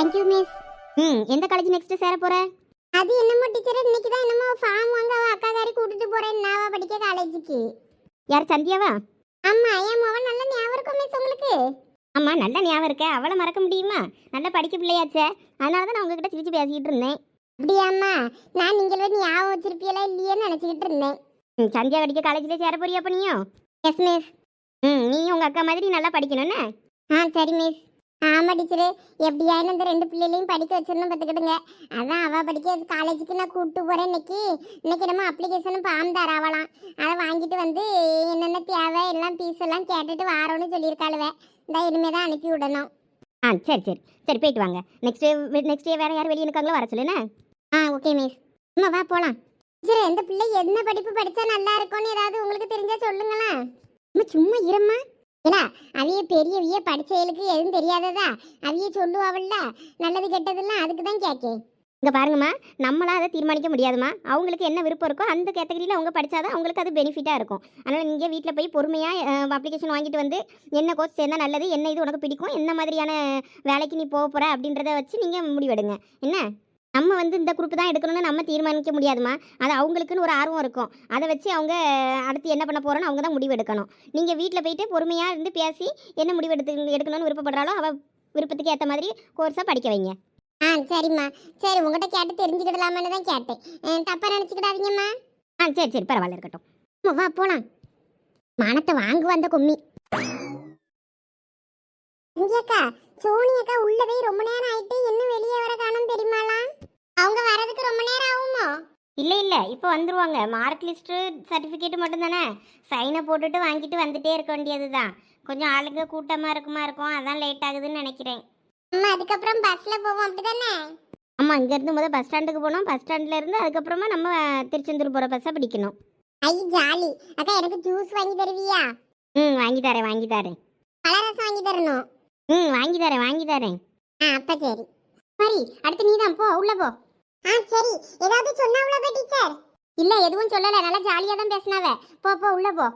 Thank you miss. எந்த college next சேர போற? அது என்னமோ டீச்சர் இன்னைக்கு தான் என்னமோ ஃபார்ம் வாங்க அவ அக்காகாரி கூட்டிட்டு போறேன் நாவா படிக்க காலேஜுக்கு. யார் சந்தியாவா? ஆமா என் மவன் நல்ல ஞாபகம் இருக்கும் மிஸ் உங்களுக்கு. ஆமா நல்ல ஞாபகம் இருக்க, அவளை மறக்க முடியுமா? நல்ல படிக்க பிள்ளையாச்சே, அதனால தான் நான் உங்ககிட்ட சிரிச்சு பேசிக்கிட்டு இருந்தேன். அப்படியாம்மா, நான் நீங்களே ஞாபகம் வச்சிருப்பீங்களா இல்லையேன்னு நினச்சிக்கிட்டு இருந்தேன். சந்தியா படிக்க காலேஜ்லேயே சேர போறியா அப்போ நீயும்? Yes miss. நீயும் உங்கள் அக்கா மாதிரி நல்லா படிக்கணும்னு. சரி மிஸ். ஆமாம் டீச்சரு, எப்படியாயின்னு இந்த 2 பிள்ளைகளையும் படிக்க வச்சிடணும் பார்த்துக்கிடுங்க. அதான் அவள் படிக்க காலேஜுக்கு நான் கூப்பிட்டு போகிறேன். இன்னைக்கு நம்ம அப்ளிகேஷனும் ஃபார்ம் தராவலாம். அதை வாங்கிட்டு வந்து என்னென்ன தேவை எல்லாம் ஃபீஸ் எல்லாம் கேட்டுட்டு வாரோன்னு சொல்லியிருக்காளுவே. இந்த இனிமேல் தான் அனுப்பி விடணும். சரி போயிட்டு வாங்க. நெக்ஸ்ட் டே வேறு யார் வெளியே இருக்காங்களோ வர சொல்லுண்ணே. Okay miss. அம்மா வா போகலாம். சரி எந்த பிள்ளை என்ன படிப்பு படித்தா நல்லா இருக்கும்னு ஏதாவது உங்களுக்கு தெரிஞ்சா சொல்லுங்களேன். சும்மா இரும்மா. ஏன்னா அவைய பெரியவிய படிச்சவளுக்கு எதுவும் தெரியாததா அவைய சொல்லுவாவல்ல நல்லது கெட்டதெல்லாம், அதுக்கு தான் கேட்கேன். இங்கே பாருங்கம்மா, நம்மளாம் அதை தீர்மானிக்க முடியாதுமா. அவங்களுக்கு என்ன விருப்பம் இருக்கோ அந்த கேட்டகரியில் அவங்க படித்தாதான் அவங்களுக்கு அது பெனிஃபிட்டாக இருக்கும். அதனால் நீங்கள் வீட்டில் போய் பொறுமையாக அப்ளிகேஷன் வாங்கிட்டு வந்து என்ன கோர்ஸ் சேர்ந்தால் நல்லது, என்ன இது உனக்கு பிடிக்கும், என்ன மாதிரியான வேலைக்கு நீ போக போகிற அப்படின்றத வச்சு நீங்கள் முடிவெடுங்க. என்ன நம்ம இந்த குரூப் தான் எடுக்கணும்னு நம்ம தீர்மானிக்க முடியாதுமா. அது அவங்களுக்குன்னு ஒரு ஆர்வம் இருக்கும். அதை வச்சு அவங்க அடுத்து என்ன பண்ண போகிறோன்னு அவங்க தான் முடிவு எடுக்கணும். நீங்கள் வீட்டில் போயிட்டு பொறுமையாக இருந்து பேசி என்ன முடிவு எடுக்கணும்னு விருப்பப்படுறாலோ அவள் விருப்பத்துக்கு ஏற்ற மாதிரி கோர்ஸாக படிக்க வைங்க. சரிம்மா. சரி உங்கள்கிட்ட கேட்டு தெரிஞ்சுக்கிடலாமான்னு தான் கேட்டேன். தப்பாக நினச்சிக்கிடாதீங்கம்மா. சரி பரவாயில்ல இருக்கட்டும். வா போகலாம். மானத்தை வாங்கு வந்த கும்மி. இங்கேக்கா சோனியக்கா உள்ள போய் ரொம்ப நேரம் ஆயிட்டு இன்னும் வெளியே வர காணும் தெரியுமாலாம்? அவங்க வரதுக்கு ரொம்ப நேரம் ஆகுமோ? இல்லை இப்போ வந்துருவாங்க. மார்க் லிஸ்ட்டு சர்டிஃபிகேட் மட்டும் தானே, சைனை போட்டுட்டு வாங்கிட்டு வந்துட்டே இருக்க வேண்டியது தான். கொஞ்சம் ஆளுங்க கூட்டமாக இருக்கும், அதான் லேட் ஆகுதுன்னு நினைக்கிறேன். அம்மா அதுக்கப்புறம் பஸ்ஸில் போவோம் அப்படி தானே? ஆமாம், இங்கேருந்து முதல் பஸ் ஸ்டாண்டுக்கு போனோம். பஸ் ஸ்டாண்டில் இருந்து அதுக்கப்புறமா நம்ம திருச்செந்தூர் போகிற பஸ்ஸை பிடிக்கணும். ஐ ஜாலி. அக்கா எனக்கு ஜூஸ் வாங்கி தருவியா? வாங்கி தரேன். பழரசம் வாங்கி தரணும். வாங்கி தரேன். அப்ப சரி. சரி அடுத்து நீ தான் போ, உள்ள போ. சரி. ஏதாவது சொன்னாவளா டீச்சர்? இல்ல எதுவும் சொல்லல, நல்லா ஜாலியா தான் பேசினாவ. போ உள்ள போ.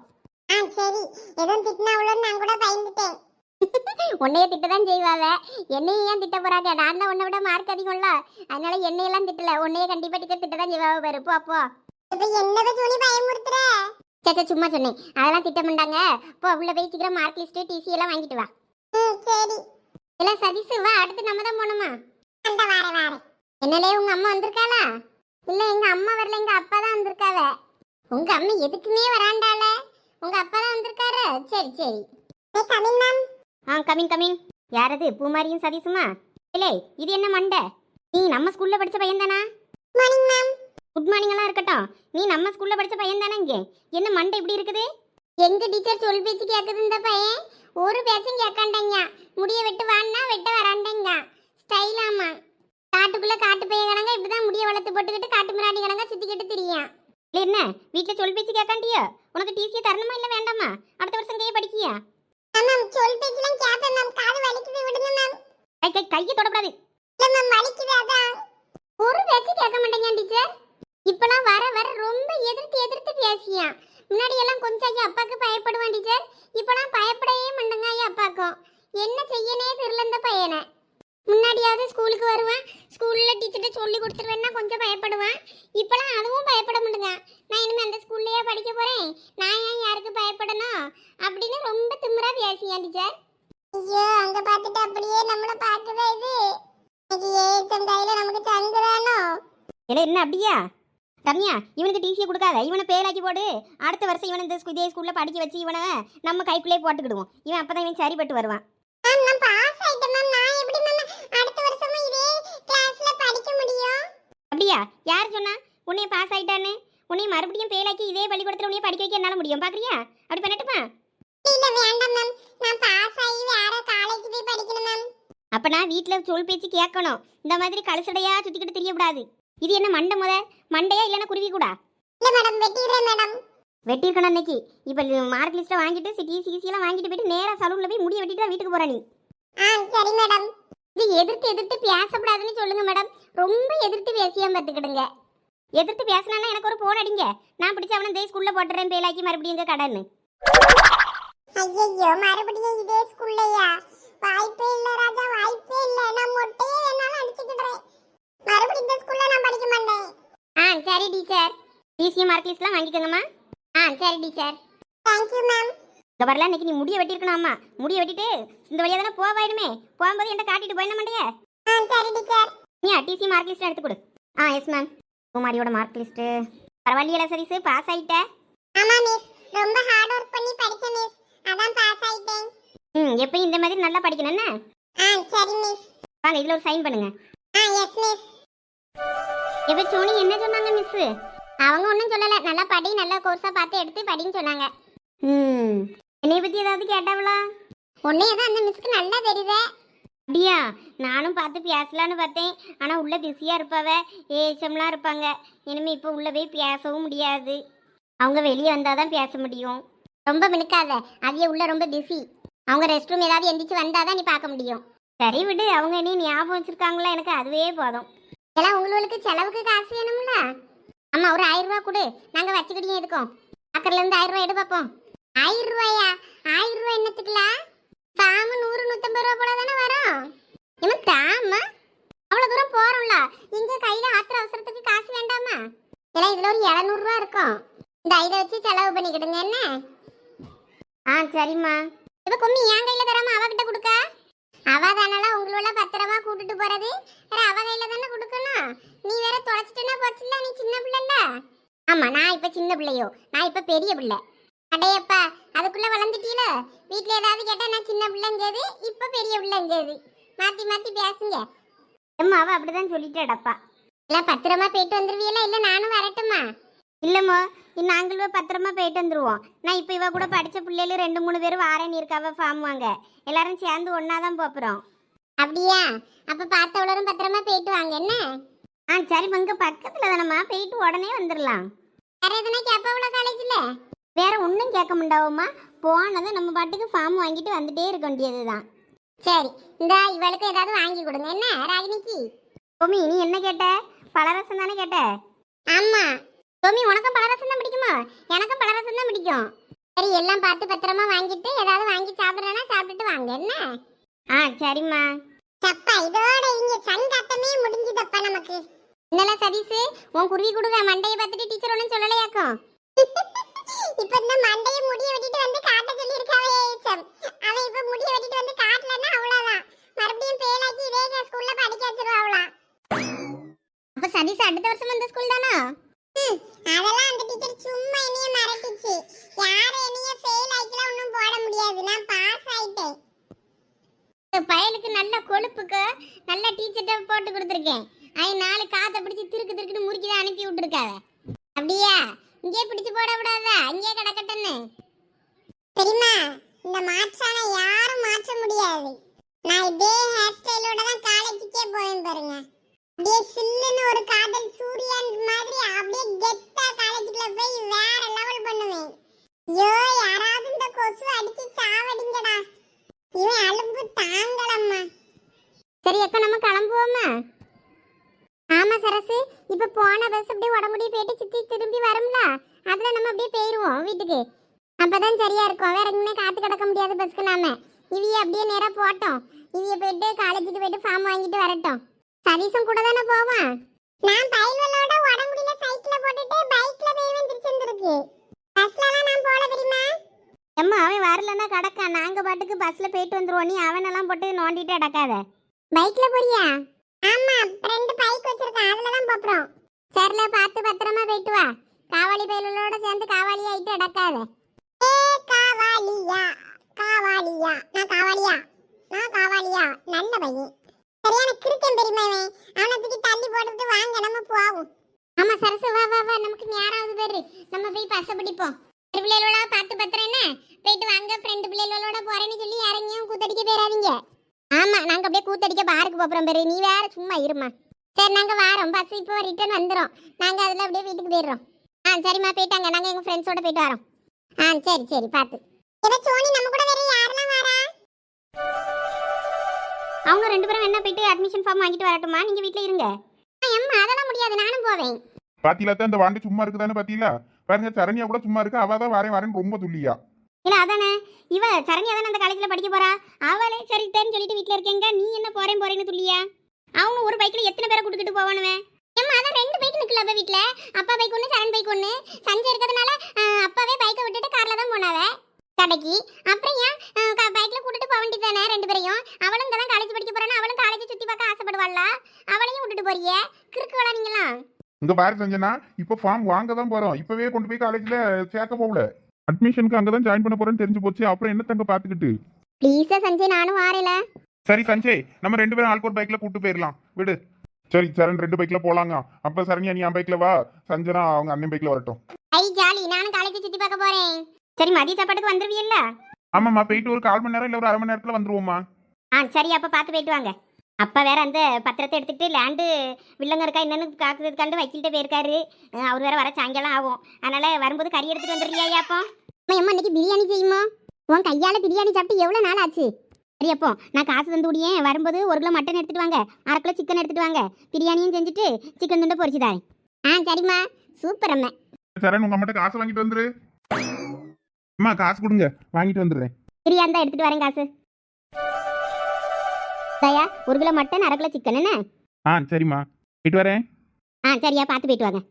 சரி. எதுவும் திட்டினாவளோன்னு நான் கூட பயந்துட்டேன். உன்னைய திட்டதான் செய்வாவ, என்னைய ஏன் திட்ட போறாங்க? நான் தான் உன்னை விட மார்க் அதிகம்ல, அதனால என்னையெல்லாம் திட்டல, உன்னைய கண்டிப்பா டீச்சர் திட்டதான் செய்வாவ பாரு. போ. என்னத சொல்லி பயமுறுத்துற? சே சும்மா சொன்னேன், அதெல்லாம் திட்ட மாட்டாங்க. போ உள்ள போய் சீக்கிரம் மார்க் லிஸ்ட் டிசி எல்லாம் வாங்கிட்டு வா. சரி. இல்ல சதீஷ் வா, அடுத்து நம்ம தான் போகணுமா? வாரேன். என்னலே உங்க அம்மா வந்திருக்காளா? இல்ல எங்க அம்மா வரல, எங்க அப்பா தான் வந்திருக்காவ. உங்க அம்மா எதுக்குமே வராண்டால, உங்க அப்பா தான் வந்திருக்காரு. சரி. Coming ma'am. கமிங். யாரது? பூமாரியும் சதீஷுமா? இல்லை இது என்ன மண்டை? நீ நம்ம ஸ்கூல்ல படிச்ச பையன் தானா? Morning ma'am. குட் மார்னிங் எல்லாம் இருக்கட்டும், நீ நம்ம ஸ்கூல்ல படிச்ச பையன் தானே? இங்கே என்ன மண்டை இப்படி இருக்குது? எங்க டீச்சர் சொல் பேச்சு கேட்குது இந்த பையன், ஒரு பேச்சும் கேட்காண்டங்க. முடிய வெட்டு வான்னா வெட்ட வராண்டங்க. ஸ்டைலாமா காட்டுக்குள்ள காட்டு பைய கணங்க இப்படிதான் முடிய வளர்த்து போட்டுக்கிட்டு காட்டு மிராடி கணங்க சுத்திக்கிட்டு திரியான். என்ன வீட்டில் சொல் பேச்சு கேட்காண்டியோ? உனக்கு டிசி தரணுமா இல்லை வேண்டாமா? அடுத்த வருஷம் கையை படிக்கியா? மேம் சொல் பேச்சுலாம் கேட்பேன் மேம், காது வலிக்குது விடுங்க மேம். கையை தொடக்கூடாது. இல்லை மேம் வலிக்குது அதான். ஒரு பேச்சு கேட்க மாட்டேங்க டீச்சர். இப்பெல்லாம் வர ரொம்ப எதிர்த்து பேசியான். முன்னாடி எல்லாம் கொஞ்சம் அப்பாவுக்கு பயப்படுவான் டீச்சர், இப்பெல்லாம் பயப்படவே மாட்டேங்க அப்பாக்கும். என்ன செய்யனே தெரியல இந்த பையனை. முன்னாடியாவது ஸ்கூலுக்கு வருவான், ஸ்கூலில் டீச்சர்கிட்ட சொல்லி கொடுத்துருவேன்னா கொஞ்சம் பயப்படுவான். இப்பெல்லாம் அதுவும் பயப்பட மாட்டேங்க. நான் இனிமேல் அந்த ஸ்கூல்லையே படிக்க போகிறேன், நான் ஏன் யாருக்கு பயப்படணும் அப்படின்னு ரொம்ப திமிரா பேசியான் டீச்சர். ஐயோ அங்கே பார்த்துட்டு அப்படியே நம்மளை பார்க்குதா இது? ஏத்தம் கையில் நமக்கு தங்குதானோ? இல்லை என்ன அப்படியா ரம்யா? இவனுக்கு டிசியை கொடுக்காத, இவனை பேராக்கி போடு. அடுத்த வருஷம் இவனை இதே ஸ்கூலில் படிக்க வச்சு இவனை நம்ம கைக்குள்ளே போட்டுக்கிடுவோம். இவன் அப்போ தான் இவன் சரிப்பட்டு வருவான். அப்படியா? யார் சொன்னா உன்னைய பாஸ் ஆயிட்டான்னு? உன்னைய மறுபடியும் பேலாக்கி இதே பள்ளிக்கூடத்துல உன்னைய படிக்க வைக்க என்னால முடியும், பாக்குறியா? அப்படி பண்ணட்டுமா? இல்ல வேண்டாம் மேம், நான் பாஸ் ஆகி வேற காலேஜ் போய் படிக்கணும் மேம். அப்ப நான் வீட்ல சொல் பேச்சு கேட்கணும், இந்த மாதிரி கலசடையா சுத்திக்கிட்டு தெரியக்கூடாது. இது என்ன மண்டையா இல்லைன்னா குருவி கூட? இல்ல மேடம் வெட்டிடுறேன் மேடம். வெட்டிருக்கணும் அன்னைக்கு. இப்ப மார்க் லிஸ்ட்டை வாங்கிட்டு சிசி எல்லாம் வாங்கிட்டு போயிட்டு நேரா சலூன்ல போய் முடிய வெட்டிட்டு வீட்டுக்கு போற நீ. சரி மேடம். இது எதிர்த்து பேசப்படாதுன்னு சொல்லுங்க மேடம். ரொம்ப எதிர்த்து பேசியாம பார்த்துக்கிடுங்க. எதிர்த்து பேசினா எனக்கு ஒரு போன் அடிங்க, நான் பிடிச்ச அவனை இதே ஸ்கூல்ல போட்டுறேன் பேலாக்கி மறுபடியும் எங்க கடன்னு. ஐயோ மறுபடியும் இதே ஸ்கூல்லையா? வாய்ப்பே இல்ல ராஜா, வாய்ப்பே இல்ல. நான் மொட்டையே வேணா டிசி மார்க் லிஸ்ட்லாம் வாங்கிக்கோங்கம்மா. சரி டீச்சர். Thank you ma'am. இங்க வரல, இன்னைக்கு நீ முடிய வெட்டியிருக்கணும். அம்மா முடிய வெட்டிட்டு இந்த வழியா தானே போவாயிடுமே, போகும்போது என்கிட்ட காட்டிட்டு போயிட மாட்டேங்க. சரி டீச்சர். நீ டிசி மார்க் லிஸ்ட் எடுத்து கொடு. Yes ma'am. குமாரியோட மார்க் லிஸ்ட் பரவாயில்லையா சரிசு, பாஸ் ஆயிட்ட? ஆமா மிஸ், ரொம்ப ஹார்ட் ஒர்க் பண்ணி படிச்சேன் மிஸ், அதான் பாஸ் ஆயிட்டேன். எப்பயும் இந்த மாதிரி நல்லா படிக்கணும் என்ன? சரி மிஸ். வாங்க இதுல ஒரு சைன் பண்ணுங்க. Yes miss. எப்ப சோனி என்ன சொன்னாங்க மிஸ்? அவங்க ஒன்றும் சொல்லலை, நல்லா படி, நல்ல கோர்ஸாக பார்த்து எடுத்து படின்னு சொன்னாங்க. என்னைய பற்றி ஏதாவது கேட்டாவளா? உன்னையே தான் அந்த மிஸ்க்கு நல்லா தெரியுதே. அப்படியா? நானும் பார்த்து பேசலான்னு பார்த்தேன், ஆனால் உள்ளே பிஸியாக இருப்பாவ, ஏச்சம்லாம் இருப்பாங்க. இனிமேல் இப்போ உள்ளே போய் பேசவும் முடியாது, அவங்க வெளியே வந்தால் தான் பேச முடியும். ரொம்ப மினுக்காத, அதையே உள்ள ரொம்ப பிஸி. அவங்க ரெஸ்ட் ரூம் ஏதாவது எந்திரிச்சு வந்தால் தான் நீ பார்க்க முடியும். சரி விடு, அவங்க நீ ஞாபகம் வச்சுருக்காங்களா, எனக்கு அதுவே போதும். எல்லாம் உங்களுக்கு செலவுக்கு காசு வேணும்ல? அம்மா ஒரு 1000 ரூபா கொடு, நாங்கள் வச்சுக்கிட்டே இருக்கோம். அக்கறையிலேருந்து 1000 ரூபா எடு பார்ப்போம். 1000 ரூபாயா? 1000 ரூபா என்னத்துக்குலாம்? தாம 100 150 ரூபா போல தானே வரும். இன்னும் தாம அவ்வளோ தூரம் போகிறோம்ல, இங்கே கையில் ஆத்திர அவசரத்துக்கு காசு வேண்டாமா? ஏன்னா இதில் ஒரு 700 ரூபா இருக்கும், இந்த இதை வச்சு செலவு பண்ணிக்கிடுங்க என்ன? சரிம்மா. இப்போ கும்மி என் கையில் தராம அவகிட்ட கொடுக்க? அவ தானால உங்களோட பத்திரமா கூட்டிட்டு போறது, வேற அவ கையில தானே கொடுக்கணும். நீ வேற தொலைச்சிட்டேன்னா போச்சுல்ல, நீ சின்ன பிள்ளைல. ஆமா, நான் இப்ப சின்ன பிள்ளையோ? நான் இப்ப பெரிய பிள்ளை. அடையப்பா, அதுக்குள்ள வளர்ந்துட்டீல. வீட்டுல ஏதாவது கேட்டா நான் சின்ன பிள்ளைங்கிறது, இப்ப பெரிய பிள்ளைங்கிறது. மாத்தி மாத்தி பேசுங்க. அம்மா அவ அப்படிதான் சொல்லிட்டாடப்பா. எல்லாம் பத்திரமா போயிட்டு வந்துருவீங்களா, இல்ல நானும் வரட்டுமா? இல்லம்மா, நாங்களும் பத்திரமா போயிட்டு வந்துருவோம். நான் இப்போ இவ கூட படித்த பிள்ளைகள் 2 3 பேர் வாரேன்னு இருக்காவ, ஃபார்ம் வாங்க. எல்லாரும் சேர்ந்து ஒன்றா தான் போகிறோம். அப்படியா? அப்போ பார்த்தவளரும் பத்திரமா போயிட்டு வாங்க என்ன? சரி, இங்கே பக்கத்தில் தானம்மா, போயிட்டு உடனே வந்துடலாம். வேற எதுனா கேட்பாவளா காலேஜில்? வேற ஒன்றும் கேட்க முடியாவோம்மா, போனதை நம்ம பாட்டுக்கு ஃபார்ம் வாங்கிட்டு வந்துட்டே இருக்க வேண்டியது தான். சரி, இந்த இவளுக்கு ஏதாவது வாங்கி கொடுங்க என்ன ராகினிக்கு? கோமி, நீ என்ன கேட்ட? பழரசம் தானே கேட்ட? ஆமாம். கோமி, உனக்கும் பழரசம் தான் பிடிக்குமா? எனக்கும் பழரசம் தான் பிடிக்கும். சரி, எல்லாம் பார்த்து பத்திரமா வாங்கிட்டு ஏதாவது வாங்கி சாப்பிட்றேன்னா சாப்பிட்டுட்டு வாங்க என்ன? சரிம்மா. சப்பா, இதோட இங்க சங்காத்தமே முடிஞ்சுதப்பா நமக்கு. என்னல சதீஷ், உன் குருவி கொடுங்க, மண்டையை பார்த்துட்டு டீச்சர் ஒன்றும் சொல்லலையாக்கும். இப்ப இந்த மண்டையை முடிய வெட்டிட்டு வந்து காட்ட சொல்லி இருக்காவே ஏச்சம். அவன் இப்ப முடிய வெட்டிட்டு வந்து காட்டலன்னா அவ்வளவுதான், மறுபடியும் பேலாக்கி இதே ஸ்கூல்ல படிக்க வச்சிருவாங்களாம். அப்ப சதீஷ் அடுத்த வருஷம் அந்த ஸ்கூல் தானா? அதெல்லாம் அந்த டீச்சர் சும்மா என்னைய மறட்டிச்சு. யாரும் என்னைய ஃபெயில் ஆயிக்கலாம் ஒன்றும் போட முடியாது, நான் பாஸ் ஆயிட்டேன். பயலுக்கு நல்ல கொழுப்புக்கு நல்ல டீச்சர்ட்ட போட்டு கொடுத்துருக்கேன். அவன் 4 காத்தை பிடிச்சி திருக்குன்னு முறுக்கி தான் அனுப்பி விட்டுருக்காவ. அப்படியா? இங்கே பிடிச்சு போட விடாதா, இங்கே கிடக்கட்டன்னு. தெரியுமா, இந்த மாற்றான யாரும் மாற்ற முடியாது. நான் இதே ஹேர் ஸ்டைலோட தான் காலேஜுக்கே போவேன் பாருங்க. அப்படியே சில்லுன்னு ஒரு காதல் சூரியன் மாதிரி அப்படியே கெத்தா காலேஜுக்குள்ள போய் வேற லெவல் பண்ணுவேன். ஐயோ, யாராவது இந்த கொசு அடிச்சு சாவடிங்கடா, இவன் அலும்பு தாங்கலம்மா. சரி அக்கா, நம்ம கிளம்புவோமா? ஆமா சரசு, இப்ப போன பஸ் அப்படியே உடம்புடியே போயிட்டு சுத்தி திரும்பி வரும்ல, அதுல நம்ம அப்படியே போயிருவோம் வீட்டுக்கு. அப்பதான் சரியா இருக்கும், வேற எங்கேயுமே காத்து கிடக்க முடியாது பஸ்க்கு. நாம இவிய அப்படியே நேரா போட்டோம், இவிய போயிட்டு காலேஜுக்கு போயிட்டு ஃபார்ம் வாங்கிட்டு வரட்டும். சதீஷும் கூட தானே போவான். நான் பைல்வலோட உடம்புடியில சைக்கிள போட்டுட்டு பைக்ல போய் வந்துருச்சிருக்கு. பஸ்லலாம் நான் போல தெரியுமா? அம்மா, அவன் வரலன்னா கடக்கா, நாங்க பாட்டுக்கு பஸ்ல போயிட்டு வந்துருவோம். நீ அவனெல்லாம் போட்டு நோண்டிட்டு அடக்காத. பைக்ல போறியா? ஆமா, 2 பைக் வச்சிருக்கேன், அதுல தான் போறோம். சரில, பார்த்து பத்திரமா போயிட்டு வா. காவாலி பைல்வலோட சேர்ந்து காவாலி ஆயிட்டு அடக்காத. ஏ காவாலியா, காவாலியா, நான் காவாலியா, நான் காவாலியா, நல்ல பையன். சரியான கிறுக்கன் பெரியமாவே, அவனை தூக்கி தள்ளி போட்டுட்டு வாங்க நம்ம போவோம். ஆமா சரசு, வா வா வா, நமக்கு நேராவது பேரு, நம்ம போய் பஸ்ஸை பிடிப்போம். பிள்ளைகளோட பார்த்து பத்திரம் என்ன, போயிட்டு வாங்க. ஃப்ரெண்டு பிள்ளைகளோட போறேன்னு சொல்லி இறங்கியும் கூத்தடிக்க போயிடாதீங்க. ஆமா, நாங்க அப்படியே கூத்தடிக்க பாருக்கு போறோம் பேரு, நீ வேற சும்மா இருமா. சரி, நாங்க வாரோம், பஸ் இப்போ ரிட்டர்ன் வந்துடும், நாங்க அதுல அப்படியே வீட்டுக்கு போயிடுறோம். சரிம்மா, போயிட்டாங்க, நாங்க எங்க ஃப்ரெண்ட்ஸோட போயிட்டு வரோம். சரி சரி, பார்த்து. சோனி, நம்ம கூட வேற யாரெல்லாம் வரா? அவங்க 2 பேரும் என்ன போயிட்டு அட்மிஷன் ஃபார்ம் வாங்கிட்டு வரட்டுமா? நீங்க வீட்ல இருங்க. அம்மா, அதெல்லாம் முடியாது, நானும் போவேன். பாத்தீங்களா, அந்த வாண்டு சும்மா இருக்குதானே பாத்தீங்களா? பாருங்க, சரண்யா கூட சும்மா இருக்கு, அவ தான் வரேன் ரொம்ப துல்லியா. இல்ல அதானே, இவ சரண்யா தானே அந்த காலேஜ்ல படிக்க போறா, அவளே சரிட்டேன்னு சொல்லிட்டு வீட்ல இருக்கேங்க. நீ என்ன போறேன்னு துல்லியா? அவனும் ஒரு பைக்ல எத்தனை பேரை கூட்டிட்டு போவானுவே? ஏம்மா அதான் ரெண்டு பைக் நிக்கல அப்ப வீட்ல. அப்பா பைக் ஒண்ணு, சரண் பைக் ஒண்ணு. சஞ்சய் இருக்கிறதுனால அப்பாவே பைக்கை விட்டுட்டு கார்ல தான் போனாவே கடைக்கு. அப்புறம் ஏன் பைக்ல கூட்டிட்டு போக வேண்டியதானே ரெண்டு பேரையும்? அவளும் இங்க தான் காலேஜ் படிக்க போறானா, அவளும் காலேஜ் சுத்தி பார்க்க ஆசைப்படுவாள்ல, அவளையும் விட்டுட்டு போறியே, கிறுக்கு வேளா நீங்களாம். இங்க பாரு சஞ்சனா, இப்போ ஃபார்ம் வாங்க தான் போறோம். இப்பவே கொண்டு போய் காலேஜ்ல சேர்க்க போகல. அட்மிஷனுக்கு அங்கதான் ஜாயின் பண்ண போறேன்னு தெரிஞ்சு போச்சு. அப்புறம் என்ன தங்க பாத்துக்கிட்டு. ப்ளீஸ் சஞ்சய், நானும் வாரேல. சரி சஞ்சய், நம்ம ரெண்டு பேரும் ஆல்கோட் பைக்ல கூட்டு போயிடலாம் விடு. சரி சரண் ரெண்டு பைக்ல போலாங்க. அப்ப சரண்யா நீ என் பைக்ல வா, சஞ்சனா அவங்க அண்ணன் பைக்ல வரட்டும். ஐ ஜாலி, நானும் காலேஜ் சுத்தி பார்க்க போறேன். சரி மதிய சாப்பாட்டுக்கு வந்துருவீல்ல? ஆமாம்மா, போயிட்டு ஒரு 1/4 மணி நேரம் இல்ல ஒரு அரை மணி நேரத்துல வந்துருவோம்மா. சரி, அப்ப பார்த்து போயிட்டு வாங்க. அப்பா வேற அந்த பத்திரத்தை எடுத்துட்டு லேண்டு வில்லங்க இருக்கா என்னன்னு காக்குறதுக்காண்டு வக்கீல்கிட்ட போயிருக்காரு. அவர் வேற வர சாயங்காலம் ஆகும். அதனால வரும்போது கறி எடுத்துட்டு வந்துடுறியா? அப்போ அம்மா இன்னைக்கு பிரியாணி செய்யுமா? உன் கையால பிரியாணி சாப்பிட்டு எவ்வளோ நாள் ஆச்சு? சரி அப்போ நான் காசு தந்து விடியேன். வரும்போது 1 கிலோ மட்டன் எடுத்துட்டு வாங்க, 1/2 கிலோ சிக்கன் எடுத்துட்டு வாங்க. பிரியாணியும் செஞ்சுட்டு சிக்கன் துண்டை பொரிச்சு தாரேன். சரிம்மா, சூப்பர் அம்மா. சரண் உங்க அம்மாட்ட காசு வாங்கிட்டு வந்துரு. அம்மா காசு கொடுங்க, வாங்கிட்டு வந்துடுறேன். பிரியா இருந்தா எடுத்துட்டு வரேன் காசு. தயா 1 கிலோ மட்டன், 1/2 கிலோ சிக்கன் என்ன? சரிம்மா, போயிட்டு வரேன். சரியா, பார்த்து போயிட்டு வாங்க.